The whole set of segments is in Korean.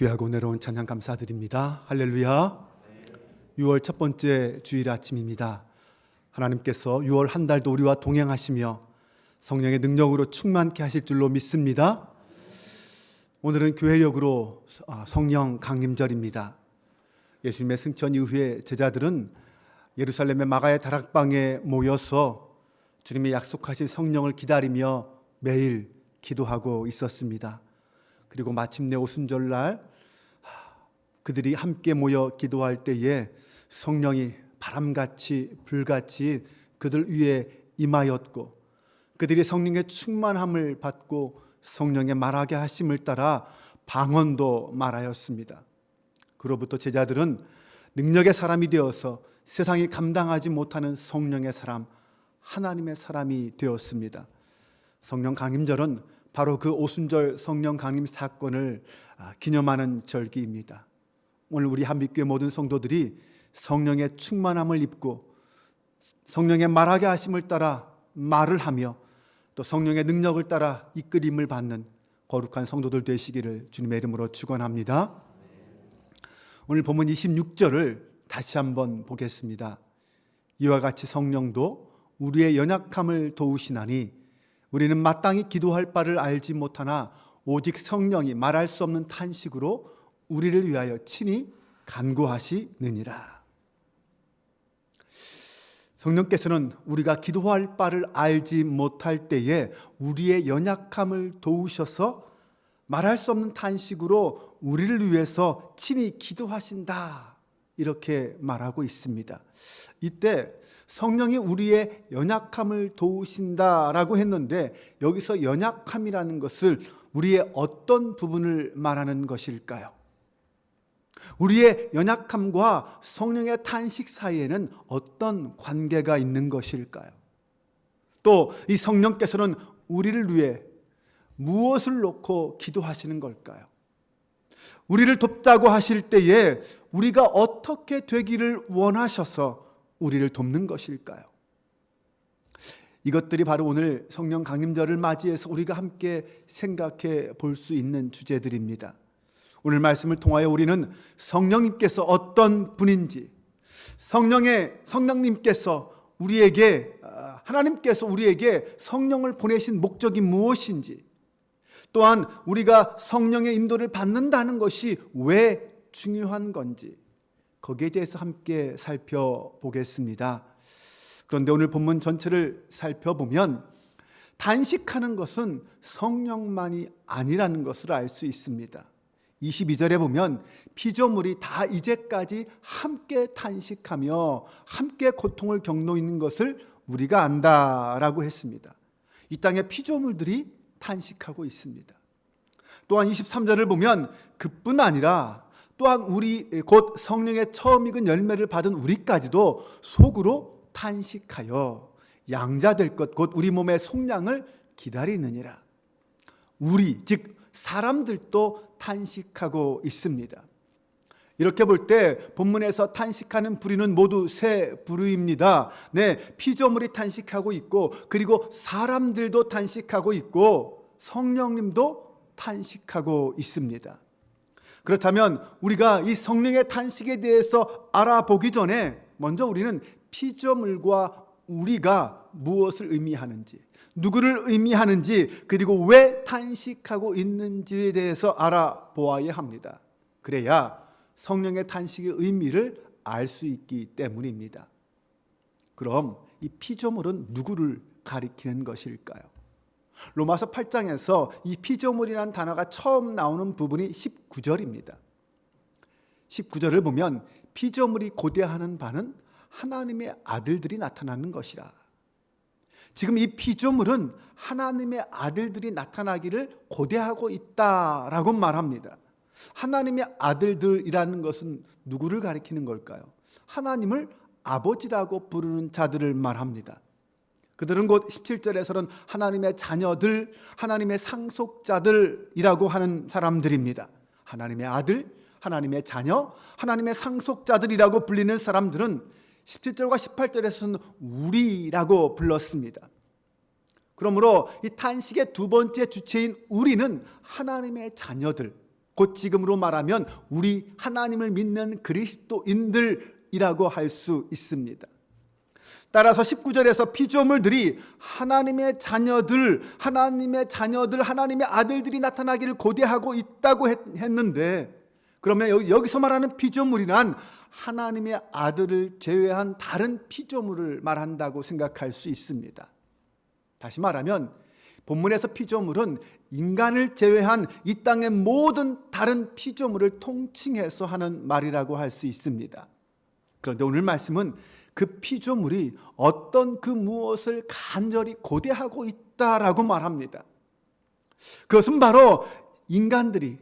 귀하고 내려온 찬양 감사드립니다. 할렐루야. 6월 첫 번째 주일 아침입니다. 하나님께서 6월 한 달도 우리와 동행하시며 성령의 능력으로 충만케 하실 줄로 믿습니다. 오늘은 교회력으로 성령 강림절입니다. 예수님의 승천 이후에 제자들은 예루살렘의 마가의 다락방에 모여서 주님의 약속하신 성령을 기다리며 매일 기도하고 있었습니다. 그리고 마침내 오순절날 그들이 함께 모여 기도할 때에 성령이 바람같이 불같이 그들 위에 임하였고, 그들이 성령의 충만함을 받고 성령의 말하게 하심을 따라 방언도 말하였습니다. 그로부터 제자들은 능력의 사람이 되어서 세상이 감당하지 못하는 성령의 사람, 하나님의 사람이 되었습니다. 성령 강림절은 바로 그 오순절 성령 강림 사건을 기념하는 절기입니다. 오늘 우리 한빛교회 모든 성도들이 성령의 충만함을 입고 성령의 말하게 하심을 따라 말을 하며 또 성령의 능력을 따라 이끌림을 받는 거룩한 성도들 되시기를 주님의 이름으로 축원합니다. 오늘 본문 26절을 다시 한번 보겠습니다. 이와 같이 성령도 우리의 연약함을 도우시나니 우리는 마땅히 기도할 바를 알지 못하나 오직 성령이 말할 수 없는 탄식으로 우리를 위하여 친히 간구하시느니라. 성령께서는 우리가 기도할 바를 알지 못할 때에 우리의 연약함을 도우셔서 말할 수 없는 탄식으로 우리를 위해서 친히 기도하신다, 이렇게 말하고 있습니다. 이때 성령이 우리의 연약함을 도우신다라고 했는데, 여기서 연약함이라는 것을 우리의 어떤 부분을 말하는 것일까요? 우리의 연약함과 성령의 탄식 사이에는 어떤 관계가 있는 것일까요? 또 이 성령께서는 우리를 위해 무엇을 놓고 기도하시는 걸까요? 우리를 돕자고 하실 때에 우리가 어떻게 되기를 원하셔서 우리를 돕는 것일까요? 이것들이 바로 오늘 성령 강림절을 맞이해서 우리가 함께 생각해 볼 수 있는 주제들입니다. 오늘 말씀을 통하여 우리는 성령님께서 어떤 분인지, 성령님께서 우리에게, 하나님께서 우리에게 성령을 보내신 목적이 무엇인지, 또한 우리가 성령의 인도를 받는다는 것이 왜 중요한 건지, 거기에 대해서 함께 살펴보겠습니다. 그런데 오늘 본문 전체를 살펴보면 단식하는 것은 성령만이 아니라는 것을 알 수 있습니다. 22절에 보면 피조물이 다 이제까지 함께 탄식하며 함께 고통을 겪고 있는 것을 우리가 안다라고 했습니다. 이 땅의 피조물들이 탄식하고 있습니다. 또한 23절을 보면 그뿐 아니라 또한 우리 곧 성령의 처음 익은 열매를 받은 우리까지도 속으로 탄식하여 양자될 것 곧 우리 몸의 속량을 기다리느니라. 우리 즉 사람들도 탄식하고 있습니다. 이렇게 볼 때 본문에서 탄식하는 부류는 모두 세 부류입니다. 피조물이 탄식하고 있고, 그리고 사람들도 탄식하고 있고, 성령님도 탄식하고 있습니다. 그렇다면 우리가 이 성령의 탄식에 대해서 알아보기 전에 먼저 우리는 피조물과 우리가 무엇을 의미하는지, 누구를 의미하는지, 그리고 왜 탄식하고 있는지에 대해서 알아보아야 합니다. 그래야 성령의 탄식의 의미를 알 수 있기 때문입니다. 그럼 이 피조물은 누구를 가리키는 것일까요? 로마서 8장에서 이 피조물이라는 단어가 처음 나오는 부분이 19절입니다. 19절을 보면 피조물이 고대하는 바는 하나님의 아들들이 나타나는 것이라. 지금 이 피조물은 하나님의 아들들이 나타나기를 고대하고 있다라고 말합니다. 하나님의 아들들이라는 것은 누구를 가리키는 걸까요? 하나님을 아버지라고 부르는 자들을 말합니다. 그들은 곧 17절에서는 하나님의 자녀들, 하나님의 상속자들이라고 하는 사람들입니다. 하나님의 아들, 하나님의 자녀, 하나님의 상속자들이라고 불리는 사람들은 17절과 18절에서는 우리라고 불렀습니다. 그러므로 이 탄식의 두 번째 주체인 우리는 하나님의 자녀들, 곧 지금으로 말하면 우리 하나님을 믿는 그리스도인들이라고 할 수 있습니다. 따라서 19절에서 피조물들이 하나님의 자녀들, 하나님의 아들들이 나타나기를 고대하고 있다고 했는데, 그러면 여기서 말하는 피조물이란 하나님의 아들을 제외한 다른 피조물을 말한다고 생각할 수 있습니다. 다시 말하면 본문에서 피조물은 인간을 제외한 이 땅의 모든 다른 피조물을 통칭해서 하는 말이라고 할 수 있습니다. 그런데 오늘 말씀은 그 피조물이 어떤 그 무엇을 간절히 고대하고 있다라고 말합니다. 그것은 바로 인간들이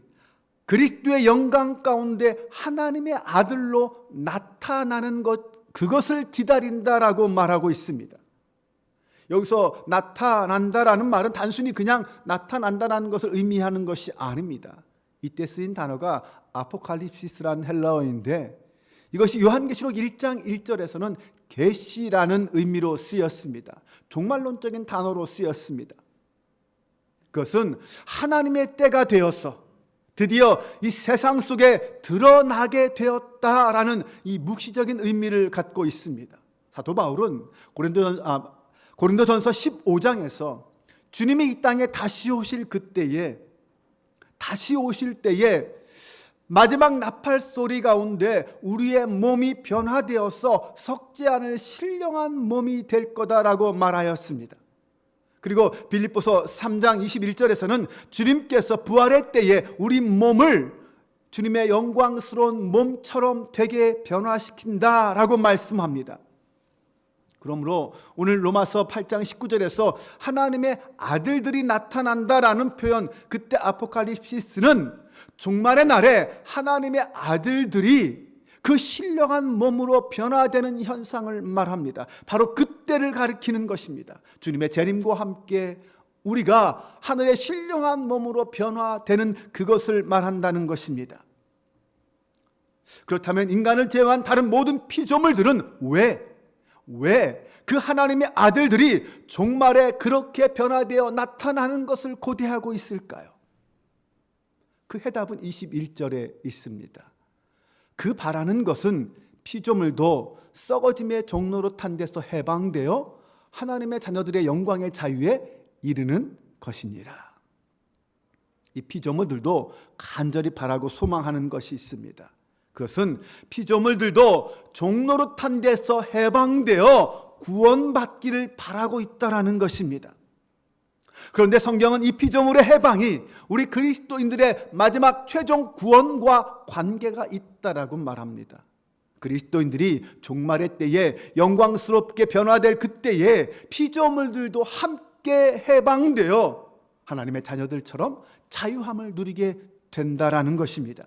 그리스도의 영광 가운데 하나님의 아들로 나타나는 것, 그것을 기다린다라고 말하고 있습니다. 여기서 나타난다라는 말은 단순히 그냥 나타난다라는 것을 의미하는 것이 아닙니다. 이때 쓰인 단어가 아포칼립시스라는 헬라어인데, 이것이 요한계시록 1장 1절에서는 계시라는 의미로 쓰였습니다. 종말론적인 단어로 쓰였습니다. 그것은 하나님의 때가 되어서 드디어 이 세상 속에 드러나게 되었다라는 이 묵시적인 의미를 갖고 있습니다. 사도 바울은 고린도전서 15장에서 주님이 이 땅에 다시 오실 때에 마지막 나팔 소리 가운데 우리의 몸이 변화되어서 썩지 않을 신령한 몸이 될 거다라고 말하였습니다. 그리고 빌립보서 3장 21절에서는 주님께서 부활의 때에 우리 몸을 주님의 영광스러운 몸처럼 되게 변화시킨다라고 말씀합니다. 그러므로 오늘 로마서 8장 19절에서 하나님의 아들들이 나타난다라는 표현, 그때 아포칼립시스는 종말의 날에 하나님의 아들들이 그 신령한 몸으로 변화되는 현상을 말합니다. 바로 그때를 가리키는 것입니다. 주님의 재림과 함께 우리가 하늘의 신령한 몸으로 변화되는 그것을 말한다는 것입니다. 그렇다면 인간을 제외한 다른 모든 피조물들은 왜 그 하나님의 아들들이 종말에 그렇게 변화되어 나타나는 것을 고대하고 있을까요? 그 해답은 21절에 있습니다. 그 바라는 것은 피조물도 썩어짐의 종로로 탄 데서 해방되어 하나님의 자녀들의 영광의 자유에 이르는 것이니라. 이 피조물들도 간절히 바라고 소망하는 것이 있습니다. 그것은 피조물들도 종로로 탄 데서 해방되어 구원받기를 바라고 있다라는 것입니다. 그런데 성경은 이 피조물의 해방이 우리 그리스도인들의 마지막 최종 구원과 관계가 있다라고 말합니다. 그리스도인들이 종말의 때에 영광스럽게 변화될 그때에 피조물들도 함께 해방되어 하나님의 자녀들처럼 자유함을 누리게 된다라는 것입니다.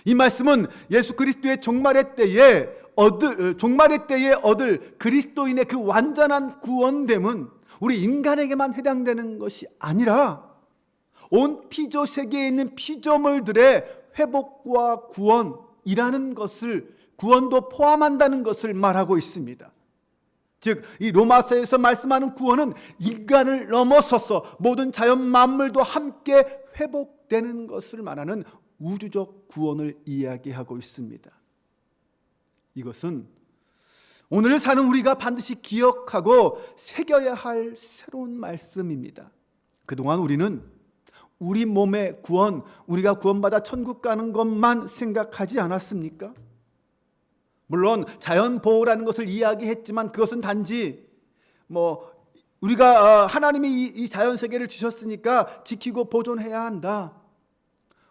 이 말씀은 예수 그리스도의 종말의 때에 얻을 그리스도인의 그 완전한 구원됨은 우리 인간에게만 해당되는 것이 아니라 온 피조 세계에 있는 피조물들의 회복과 구원이라는 것을, 구원도 포함한다는 것을 말하고 있습니다. 즉, 이 로마서에서 말씀하는 구원은 인간을 넘어서서 모든 자연 만물도 함께 회복되는 것을 말하는 우주적 구원을 이야기하고 있습니다. 이것은 오늘 사는 우리가 반드시 기억하고 새겨야 할 새로운 말씀입니다. 그동안 우리는 우리 몸의 구원, 우리가 구원받아 천국 가는 것만 생각하지 않았습니까? 물론 자연보호라는 것을 이야기했지만 그것은 단지 우리가 하나님이 이 자연세계를 주셨으니까 지키고 보존해야 한다.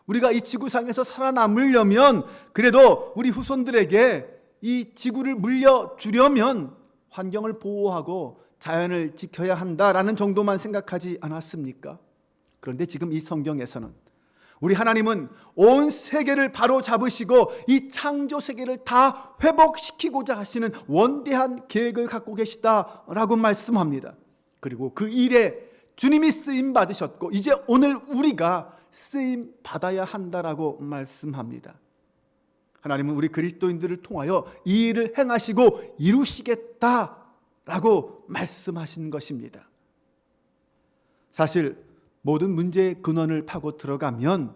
우리가 이 지구상에서 살아남으려면 그래도 우리 후손들에게 이 지구를 물려주려면 환경을 보호하고 자연을 지켜야 한다라는 정도만 생각하지 않았습니까? 그런데 지금 이 성경에서는 우리 하나님은 온 세계를 바로 잡으시고 이 창조 세계를 다 회복시키고자 하시는 원대한 계획을 갖고 계시다라고 말씀합니다. 그리고 그 일에 주님이 쓰임 받으셨고 이제 오늘 우리가 쓰임 받아야 한다라고 말씀합니다. 하나님은 우리 그리스도인들을 통하여 이 일을 행하시고 이루시겠다라고 말씀하신 것입니다. 사실 모든 문제의 근원을 파고 들어가면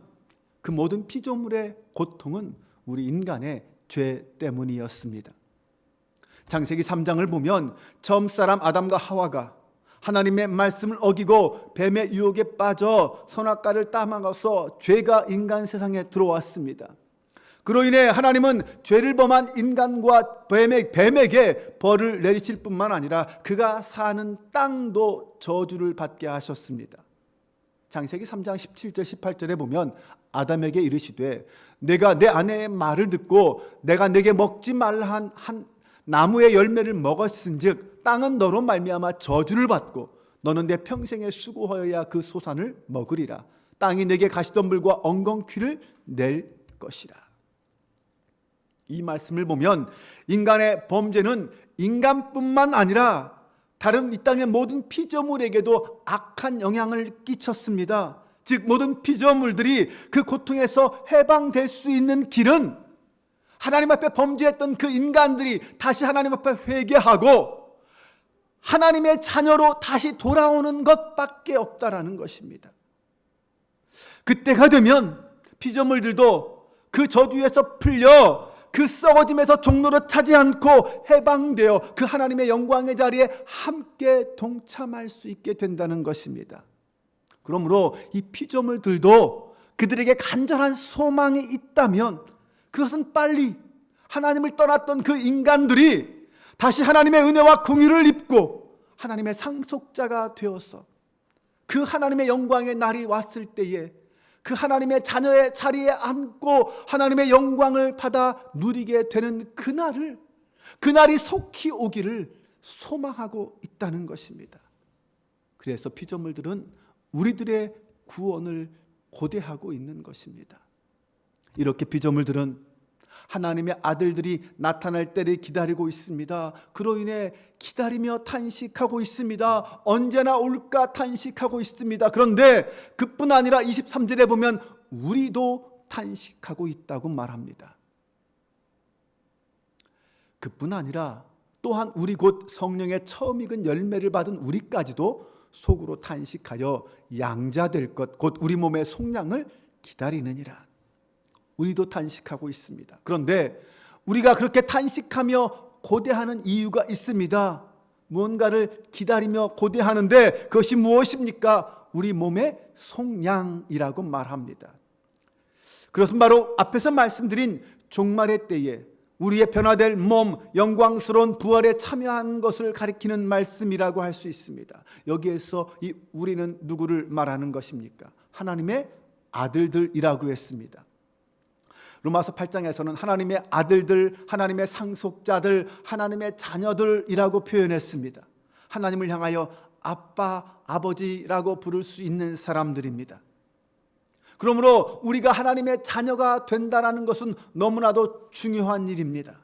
그 모든 피조물의 고통은 우리 인간의 죄 때문이었습니다. 창세기 3장을 보면 처음 사람 아담과 하와가 하나님의 말씀을 어기고 뱀의 유혹에 빠져 선악과를 따먹어서 죄가 인간 세상에 들어왔습니다. 그로 인해 하나님은 죄를 범한 인간과 뱀에게 벌을 내리실 뿐만 아니라 그가 사는 땅도 저주를 받게 하셨습니다. 창세기 3장 17절 18절에 보면 아담에게 이르시되 내가 내 아내의 말을 듣고 내가 내게 먹지 말라 한 나무의 열매를 먹었은즉 땅은 너로 말미암아 저주를 받고 너는 내 평생에 수고하여야 그 소산을 먹으리라. 땅이 내게 가시덤불과 엉겅퀴를 낼 것이라. 이 말씀을 보면 인간의 범죄는 인간뿐만 아니라 다른 이 땅의 모든 피조물에게도 악한 영향을 끼쳤습니다. 즉 모든 피조물들이 그 고통에서 해방될 수 있는 길은 하나님 앞에 범죄했던 그 인간들이 다시 하나님 앞에 회개하고 하나님의 자녀로 다시 돌아오는 것밖에 없다라는 것입니다. 그때가 되면 피조물들도 그 저주에서 풀려 그 썩어짐에서 종로를 차지 않고 해방되어 그 하나님의 영광의 자리에 함께 동참할 수 있게 된다는 것입니다. 그러므로 이 피조물들도 그들에게 간절한 소망이 있다면 그것은 빨리 하나님을 떠났던 그 인간들이 다시 하나님의 은혜와 긍휼을 입고 하나님의 상속자가 되어서 그 하나님의 영광의 날이 왔을 때에 그 하나님의 자녀의 자리에 앉고 하나님의 영광을 받아 누리게 되는 그날이 속히 오기를 소망하고 있다는 것입니다. 그래서 피조물들은 우리들의 구원을 고대하고 있는 것입니다. 이렇게 피조물들은 하나님의 아들들이 나타날 때를 기다리고 있습니다. 그로 인해 기다리며 탄식하고 있습니다. 언제나 올까 탄식하고 있습니다. 그런데 그뿐 아니라 23절에 보면 우리도 탄식하고 있다고 말합니다. 그뿐 아니라 또한 우리 곧 성령의 처음 익은 열매를 받은 우리까지도 속으로 탄식하여 양자될 것 곧 우리 몸의 속량을 기다리느니라. 우리도 탄식하고 있습니다. 그런데 우리가 그렇게 탄식하며 고대하는 이유가 있습니다. 무언가를 기다리며 고대하는데 그것이 무엇입니까? 우리 몸의 속량이라고 말합니다. 그것은 바로 앞에서 말씀드린 종말의 때에 우리의 변화될 몸, 영광스러운 부활에 참여한 것을 가리키는 말씀이라고 할 수 있습니다. 여기에서 이 우리는 누구를 말하는 것입니까? 하나님의 아들들이라고 했습니다. 로마서 8장에서는 하나님의 아들들, 하나님의 상속자들, 하나님의 자녀들이라고 표현했습니다. 하나님을 향하여 아빠, 아버지라고 부를 수 있는 사람들입니다. 그러므로 우리가 하나님의 자녀가 된다는 것은 너무나도 중요한 일입니다.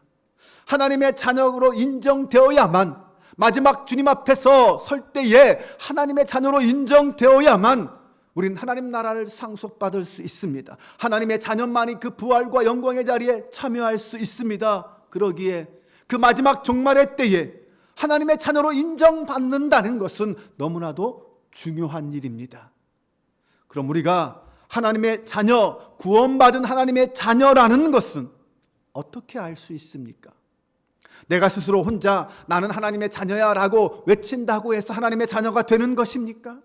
하나님의 자녀로 인정되어야만, 마지막 주님 앞에서 설 때에 하나님의 자녀로 인정되어야만 우리는 하나님 나라를 상속받을 수 있습니다. 하나님의 자녀만이 그 부활과 영광의 자리에 참여할 수 있습니다. 그러기에 그 마지막 종말의 때에 하나님의 자녀로 인정받는다는 것은 너무나도 중요한 일입니다. 그럼 우리가 하나님의 자녀, 구원받은 하나님의 자녀라는 것은 어떻게 알 수 있습니까? 내가 스스로 혼자 나는 하나님의 자녀야 라고 외친다고 해서 하나님의 자녀가 되는 것입니까?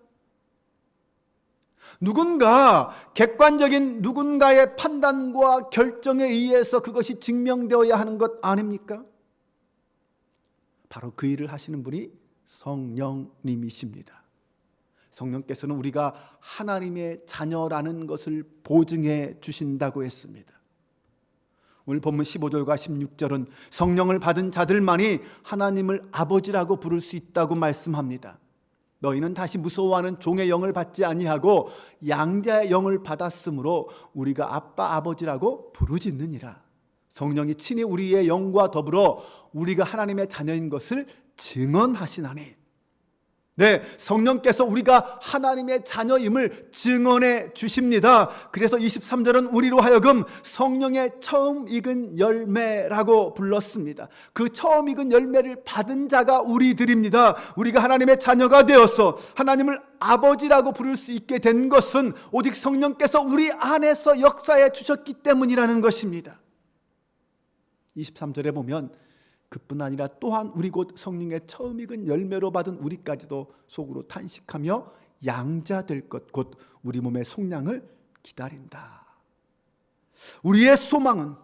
누군가 객관적인 누군가의 판단과 결정에 의해서 그것이 증명되어야 하는 것 아닙니까? 바로 그 일을 하시는 분이 성령님이십니다. 성령께서는 우리가 하나님의 자녀라는 것을 보증해 주신다고 했습니다. 오늘 본문 15절과 16절은 성령을 받은 자들만이 하나님을 아버지라고 부를 수 있다고 말씀합니다. 너희는 다시 무서워하는 종의 영을 받지 아니하고 양자의 영을 받았으므로 우리가 아빠 아버지라고 부르짖느니라. 성령이 친히 우리의 영과 더불어 우리가 하나님의 자녀인 것을 증언하시나니. 네, 성령께서 우리가 하나님의 자녀임을 증언해 주십니다. 그래서 23절은 우리로 하여금 성령의 처음 익은 열매라고 불렀습니다. 그 처음 익은 열매를 받은 자가 우리들입니다. 우리가 하나님의 자녀가 되어서 하나님을 아버지라고 부를 수 있게 된 것은 오직 성령께서 우리 안에서 역사해 주셨기 때문이라는 것입니다. 23절에 보면 그뿐 아니라 또한 우리 곧 성령의 처음 익은 열매로 받은 우리까지도 속으로 탄식하며 양자 될 것 곧 우리 몸의 속량을 기다린다. 우리의 소망은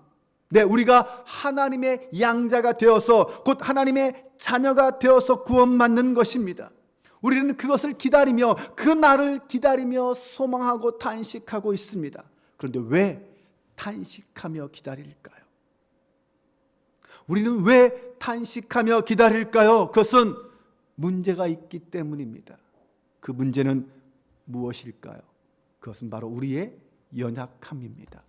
우리가 하나님의 양자가 되어서 곧 하나님의 자녀가 되어서 구원받는 것입니다. 우리는 그것을 기다리며 그 날을 기다리며 소망하고 탄식하고 있습니다. 그런데 왜 탄식하며 기다릴까요? 우리는 왜 탄식하며 기다릴까요? 그것은 문제가 있기 때문입니다. 그 문제는 무엇일까요? 그것은 바로 우리의 연약함입니다.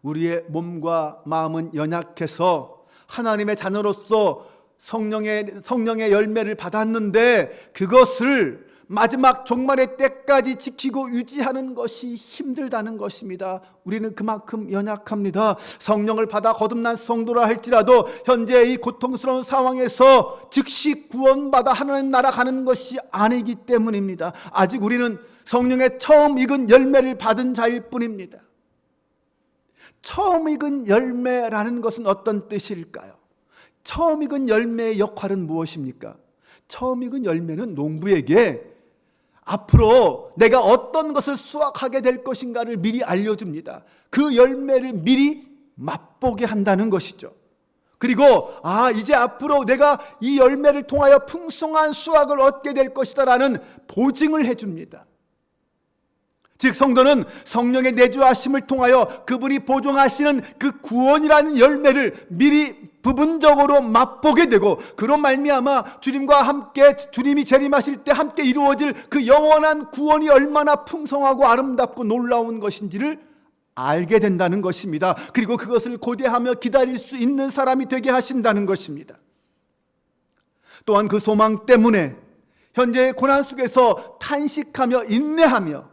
우리의 몸과 마음은 연약해서 하나님의 자녀로서 성령의 열매를 받았는데 그것을 마지막 종말의 때까지 지키고 유지하는 것이 힘들다는 것입니다. 우리는 그만큼 연약합니다. 성령을 받아 거듭난 성도라 할지라도 현재 이 고통스러운 상황에서 즉시 구원받아 하나님 나라 가는 것이 아니기 때문입니다. 아직 우리는 성령의 처음 익은 열매를 받은 자일 뿐입니다. 처음 익은 열매라는 것은 어떤 뜻일까요? 처음 익은 열매의 역할은 무엇입니까? 처음 익은 열매는 농부에게 앞으로 내가 어떤 것을 수확하게 될 것인가를 미리 알려줍니다. 그 열매를 미리 맛보게 한다는 것이죠. 그리고 이제 앞으로 내가 이 열매를 통하여 풍성한 수확을 얻게 될 것이다 라는 보증을 해줍니다. 즉 성도는 성령의 내주하심을 통하여 그분이 보증하시는 그 구원이라는 열매를 미리 부분적으로 맛보게 되고 그런 말미암아 주님과 함께 주님이 재림하실 때 함께 이루어질 그 영원한 구원이 얼마나 풍성하고 아름답고 놀라운 것인지를 알게 된다는 것입니다. 그리고 그것을 고대하며 기다릴 수 있는 사람이 되게 하신다는 것입니다. 또한 그 소망 때문에 현재의 고난 속에서 탄식하며 인내하며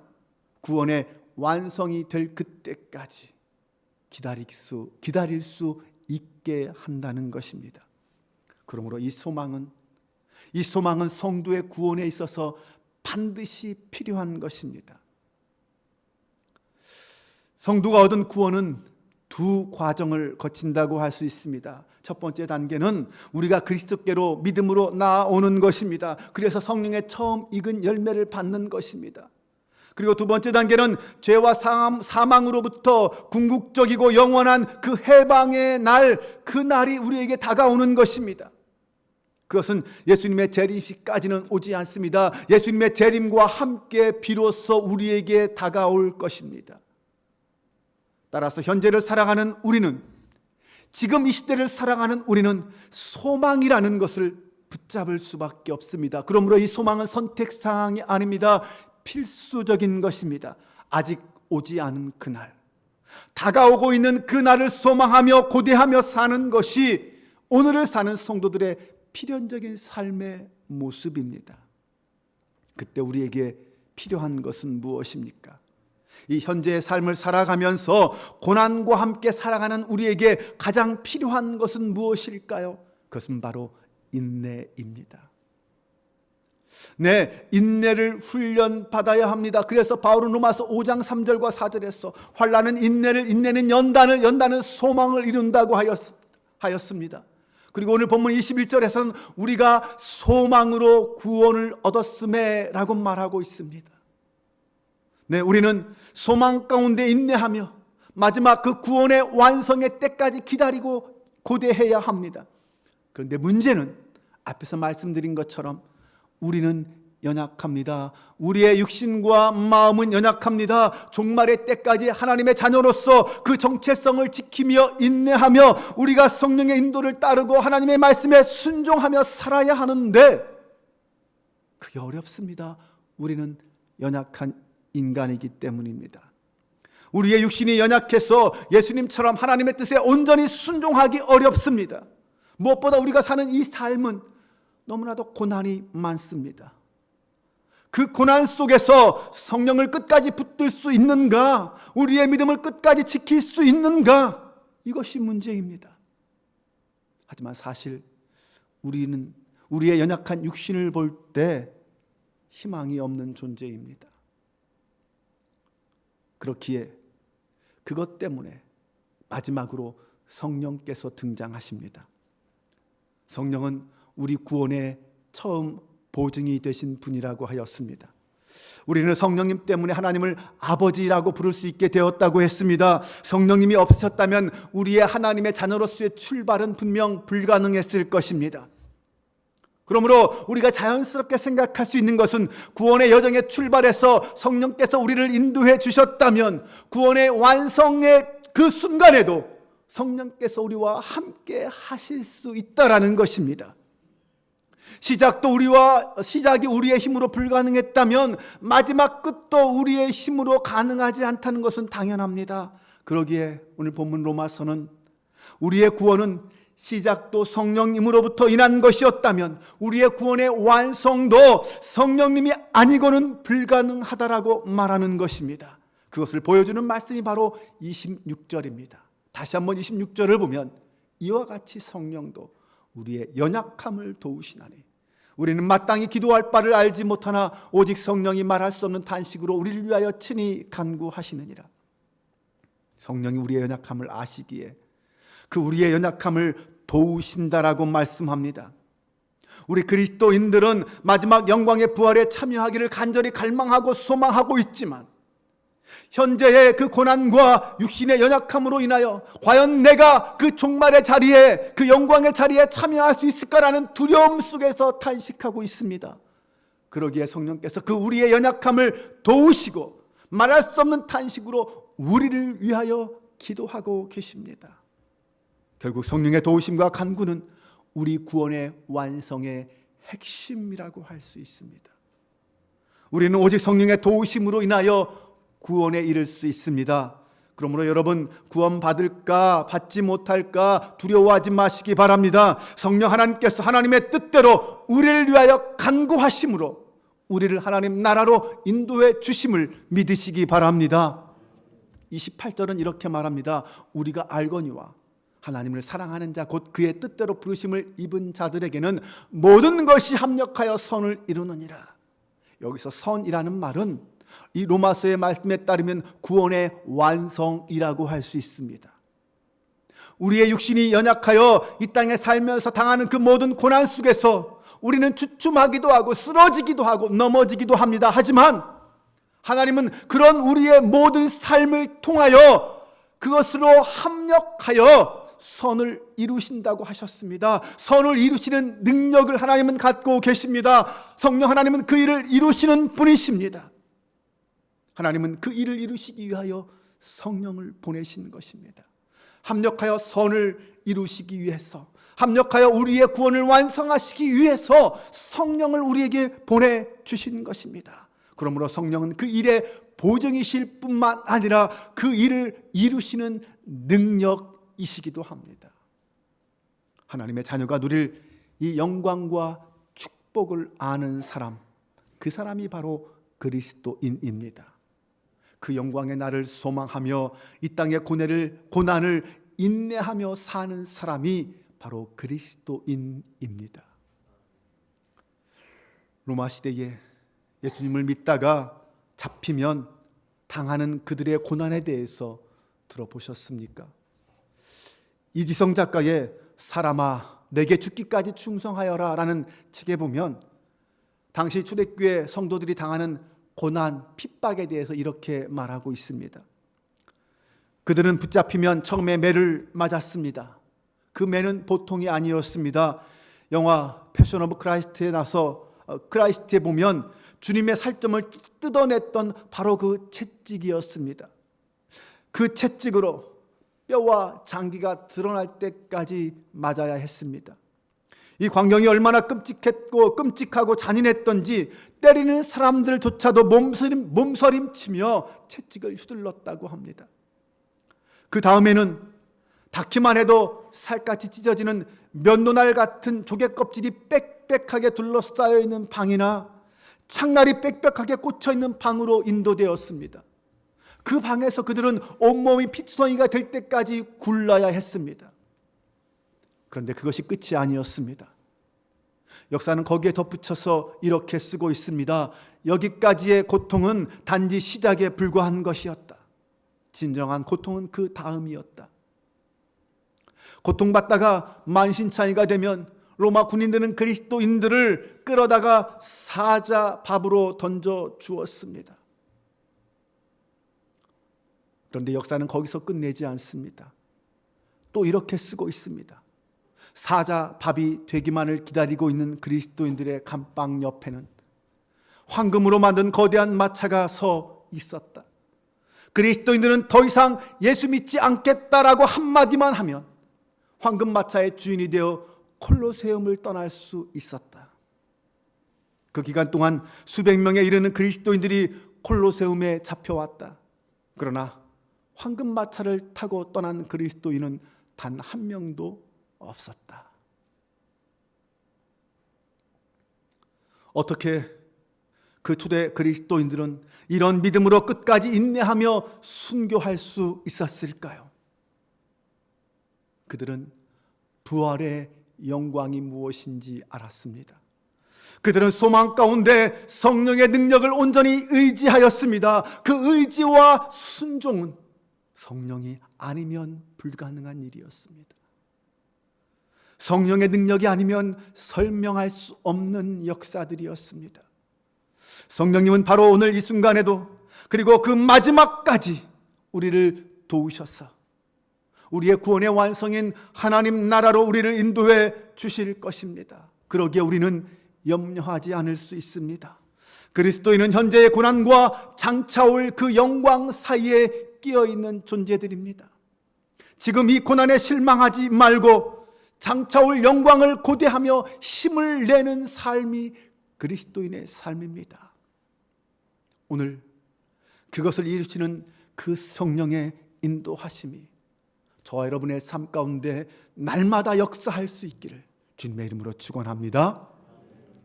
구원의 완성이 될 그때까지 기다릴 수 있게 한다는 것입니다. 그러므로 이 소망은 성도의 구원에 있어서 반드시 필요한 것입니다. 성도가 얻은 구원은 두 과정을 거친다고 할 수 있습니다. 첫 번째 단계는 우리가 그리스도께로 믿음으로 나아오는 것입니다. 그래서 성령의 처음 익은 열매를 받는 것입니다. 그리고 두 번째 단계는 죄와 사망으로부터 궁극적이고 영원한 그 해방의 날, 그 날이 우리에게 다가오는 것입니다. 그것은 예수님의 재림시까지는 오지 않습니다. 예수님의 재림과 함께 비로소 우리에게 다가올 것입니다. 따라서 현재를 살아가는 우리는, 지금 이 시대를 살아가는 우리는 소망이라는 것을 붙잡을 수밖에 없습니다. 그러므로 이 소망은 선택사항이 아닙니다. 필수적인 것입니다. 아직 오지 않은 그날, 다가오고 있는 그날을 소망하며 고대하며 사는 것이 오늘을 사는 성도들의 필연적인 삶의 모습입니다. 그때 우리에게 필요한 것은 무엇입니까? 이 현재의 삶을 살아가면서 고난과 함께 살아가는 우리에게 가장 필요한 것은 무엇일까요? 그것은 바로 인내입니다. 인내를 훈련받아야 합니다. 그래서 바울은 로마서 5장 3절과 4절에서 환난은 인내는 연단은 소망을 이룬다고 하였습니다. 그리고 오늘 본문 21절에서는 우리가 소망으로 구원을 얻었음에 라고 말하고 있습니다. 우리는 소망 가운데 인내하며 마지막 그 구원의 완성의 때까지 기다리고 고대해야 합니다. 그런데 문제는 앞에서 말씀드린 것처럼 우리는 연약합니다. 우리의 육신과 마음은 연약합니다. 종말의 때까지 하나님의 자녀로서 그 정체성을 지키며 인내하며 우리가 성령의 인도를 따르고 하나님의 말씀에 순종하며 살아야 하는데 그게 어렵습니다. 우리는 연약한 인간이기 때문입니다. 우리의 육신이 연약해서 예수님처럼 하나님의 뜻에 온전히 순종하기 어렵습니다. 무엇보다 우리가 사는 이 삶은 너무나도 고난이 많습니다. 그 고난 속에서 성령을 끝까지 붙들 수 있는가? 우리의 믿음을 끝까지 지킬 수 있는가? 이것이 문제입니다. 하지만 사실 우리는 우리의 연약한 육신을 볼 때 희망이 없는 존재입니다. 그렇기에 그것 때문에 마지막으로 성령께서 등장하십니다. 성령은 우리 구원의 처음 보증이 되신 분이라고 하였습니다. 우리는 성령님 때문에 하나님을 아버지라고 부를 수 있게 되었다고 했습니다. 성령님이 없으셨다면 우리의 하나님의 자녀로서의 출발은 분명 불가능했을 것입니다. 그러므로 우리가 자연스럽게 생각할 수 있는 것은 구원의 여정에 출발해서 성령께서 우리를 인도해 주셨다면 구원의 완성의 그 순간에도 성령께서 우리와 함께 하실 수 있다라는 것입니다. 시작이 우리의 힘으로 불가능했다면 마지막 끝도 우리의 힘으로 가능하지 않다는 것은 당연합니다. 그러기에 오늘 본문 로마서는 우리의 구원은 시작도 성령님으로부터 인한 것이었다면 우리의 구원의 완성도 성령님이 아니고는 불가능하다라고 말하는 것입니다. 그것을 보여주는 말씀이 바로 26절입니다. 다시 한번 26절을 보면 이와 같이 성령도 우리의 연약함을 도우시나니 우리는 마땅히 기도할 바를 알지 못하나 오직 성령이 말할 수 없는 탄식으로 우리를 위하여 친히 간구하시느니라. 성령이 우리의 연약함을 아시기에 그 우리의 연약함을 도우신다라고 말씀합니다. 우리 그리스도인들은 마지막 영광의 부활에 참여하기를 간절히 갈망하고 소망하고 있지만 현재의 그 고난과 육신의 연약함으로 인하여 과연 내가 그 종말의 자리에, 그 영광의 자리에 참여할 수 있을까라는 두려움 속에서 탄식하고 있습니다. 그러기에 성령께서 그 우리의 연약함을 도우시고 말할 수 없는 탄식으로 우리를 위하여 기도하고 계십니다. 결국 성령의 도우심과 간구는 우리 구원의 완성의 핵심이라고 할 수 있습니다. 우리는 오직 성령의 도우심으로 인하여 구원에 이를 수 있습니다. 그러므로 여러분, 구원 받을까 받지 못할까 두려워하지 마시기 바랍니다. 성령 하나님께서 하나님의 뜻대로 우리를 위하여 간구하심으로 우리를 하나님 나라로 인도해 주심을 믿으시기 바랍니다. 28절은 이렇게 말합니다. 우리가 알거니와 하나님을 사랑하는 자 곧 그의 뜻대로 부르심을 입은 자들에게는 모든 것이 합력하여 선을 이루느니라. 여기서 선이라는 말은 이 로마서의 말씀에 따르면 구원의 완성이라고 할 수 있습니다. 우리의 육신이 연약하여 이 땅에 살면서 당하는 그 모든 고난 속에서 우리는 주춤하기도 하고 쓰러지기도 하고 넘어지기도 합니다. 하지만 하나님은 그런 우리의 모든 삶을 통하여 그것으로 합력하여 선을 이루신다고 하셨습니다. 선을 이루시는 능력을 하나님은 갖고 계십니다. 성령 하나님은 그 일을 이루시는 분이십니다. 하나님은 그 일을 이루시기 위하여 성령을 보내신 것입니다. 합력하여 선을 이루시기 위해서, 합력하여 우리의 구원을 완성하시기 위해서 성령을 우리에게 보내주신 것입니다. 그러므로 성령은 그 일의 보증이실 뿐만 아니라 그 일을 이루시는 능력이시기도 합니다. 하나님의 자녀가 누릴 이 영광과 축복을 아는 사람, 그 사람이 바로 그리스도인입니다. 그 영광의 날을 소망하며 이 땅의 고난을 인내하며 사는 사람이 바로 그리스도인입니다. 로마 시대에 예수님을 믿다가 잡히면 당하는 그들의 고난에 대해서 들어보셨습니까? 이지성 작가의 사람아 내게 죽기까지 충성하여라 라는 책에 보면 당시 초대교회 성도들이 당하는 고난, 핍박에 대해서 이렇게 말하고 있습니다. 그들은 붙잡히면 처음에 매를 맞았습니다. 그 매는 보통이 아니었습니다. 영화 패션 오브 크라이스트에 나서 크라이스트에 보면 주님의 살점을 뜯어냈던 바로 그 채찍이었습니다. 그 채찍으로 뼈와 장기가 드러날 때까지 맞아야 했습니다. 이 광경이 얼마나 끔찍하고 잔인했던지 때리는 사람들조차도 몸서림치며 채찍을 휘둘렀다고 합니다. 그 다음에는 닿기만 해도 살갗이 찢어지는 면도날 같은 조개 껍질이 빽빽하게 둘러싸여 있는 방이나 창날이 빽빽하게 꽂혀 있는 방으로 인도되었습니다. 그 방에서 그들은 온몸이 피투성이가 될 때까지 굴러야 했습니다. 그런데 그것이 끝이 아니었습니다. 역사는 거기에 덧붙여서 이렇게 쓰고 있습니다. 여기까지의 고통은 단지 시작에 불과한 것이었다. 진정한 고통은 그 다음이었다. 고통받다가 만신창이가 되면 로마 군인들은 그리스도인들을 끌어다가 사자 밥으로 던져 주었습니다. 그런데 역사는 거기서 끝내지 않습니다. 또 이렇게 쓰고 있습니다. 사자 밥이 되기만을 기다리고 있는 그리스도인들의 감방 옆에는 황금으로 만든 거대한 마차가 서 있었다. 그리스도인들은 더 이상 예수 믿지 않겠다라고 한마디만 하면 황금 마차의 주인이 되어 콜로세움을 떠날 수 있었다. 그 기간 동안 수백 명에 이르는 그리스도인들이 콜로세움에 잡혀왔다. 그러나 황금 마차를 타고 떠난 그리스도인은 단 한 명도 없었다. 어떻게 그 초대 그리스도인들은 이런 믿음으로 끝까지 인내하며 순교할 수 있었을까요? 그들은 부활의 영광이 무엇인지 알았습니다. 그들은 소망 가운데 성령의 능력을 온전히 의지하였습니다. 그 의지와 순종은 성령이 아니면 불가능한 일이었습니다. 성령의 능력이 아니면 설명할 수 없는 역사들이었습니다. 성령님은 바로 오늘 이 순간에도 그리고 그 마지막까지 우리를 도우셔서 우리의 구원의 완성인 하나님 나라로 우리를 인도해 주실 것입니다. 그러기에 우리는 염려하지 않을 수 있습니다. 그리스도인은 현재의 고난과 장차올 그 영광 사이에 끼어있는 존재들입니다. 지금 이 고난에 실망하지 말고 장차올 영광을 고대하며 힘을 내는 삶이 그리스도인의 삶입니다. 오늘 그것을 이루시는 그 성령의 인도하심이 저와 여러분의 삶 가운데 날마다 역사할 수 있기를 주님의 이름으로 축원합니다.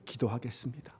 기도하겠습니다.